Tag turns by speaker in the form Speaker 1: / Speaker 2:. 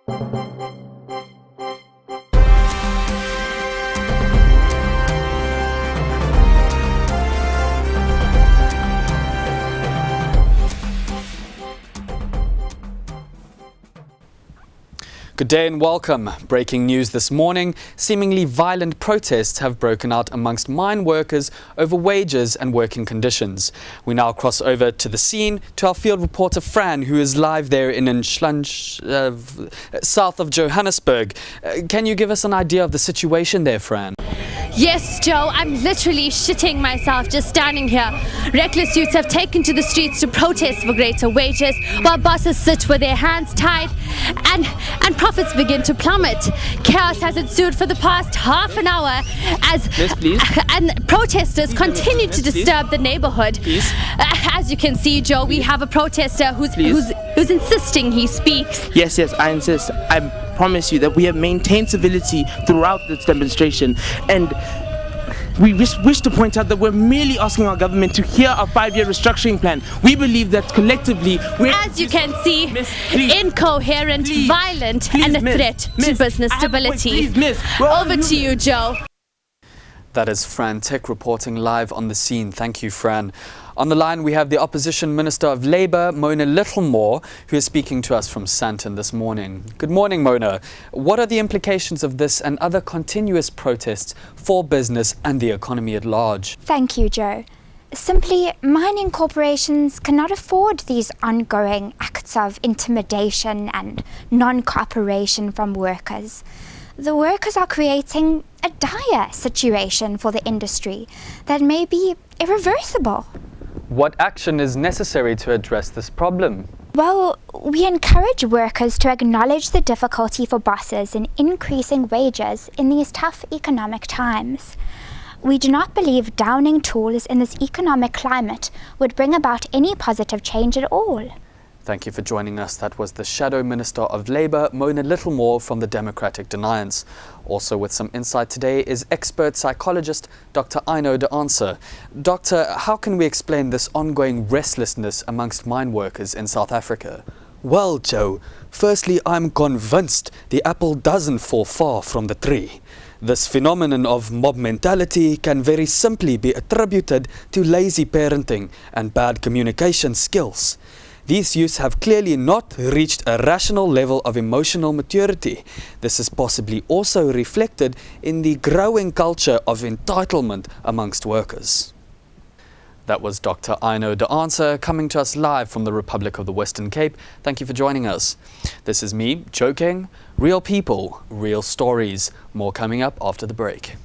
Speaker 1: Good day and welcome. Breaking news this morning. Seemingly violent protests have broken out amongst mine workers over wages and working conditions. We now cross over to the scene to our field reporter Fran, who is live there in Nhlanje, south of Johannesburg. Can you give us an idea of the situation there, Fran?
Speaker 2: Yes, Joe, I'm literally shitting myself just standing here. Reckless youths have taken to the streets to protest for greater wages, while bosses sit with their hands tied and profits begin to plummet. Chaos has ensued for the past half an hour as and protesters continue to disturb the neighborhood. As you can see, Joe, we have a protester who's insisting he speaks.
Speaker 3: Yes, I insist. I promise you that we have maintained civility throughout this demonstration, and we wish to point out that we're merely asking our government to hear our 5-year restructuring plan. We believe that collectively we're...
Speaker 2: As you can see, incoherent, violent, and a threat to business stability. Over to you, Joe.
Speaker 1: That is Fran Tech reporting live on the scene. Thank you, Fran. On the line, we have the Opposition Minister of Labour, Mona Littlemore, who is speaking to us from Sandton this morning. Good morning, Mona. What are the implications of this and other continuous protests for business and the economy at large?
Speaker 4: Thank you, Joe. Simply, mining corporations cannot afford these ongoing acts of intimidation and non-cooperation from workers. The workers are creating a dire situation for the industry that may be irreversible.
Speaker 1: What action is necessary to address this problem?
Speaker 4: Well, we encourage workers to acknowledge the difficulty for bosses in increasing wages in these tough economic times. We do not believe downing tools in this economic climate would bring about any positive change at all.
Speaker 1: Thank you for joining us. That was the Shadow Minister of Labour, Mona Littlemore from the Democratic Deniance. Also with some insight today is expert psychologist Dr. Ino de Answer. Doctor, how can we explain this ongoing restlessness amongst mine workers in South Africa?
Speaker 5: Well, Joe, firstly, I'm convinced the apple doesn't fall far from the tree. This phenomenon of mob mentality can very simply be attributed to lazy parenting and bad communication skills. These youths have clearly not reached a rational level of emotional maturity. This is possibly also reflected in the growing culture of entitlement amongst workers.
Speaker 1: That was Dr. Ino de Answer coming to us live from the Republic of the Western Cape. Thank you for joining us. This is me, Joe King. Real people, real stories. More coming up after the break.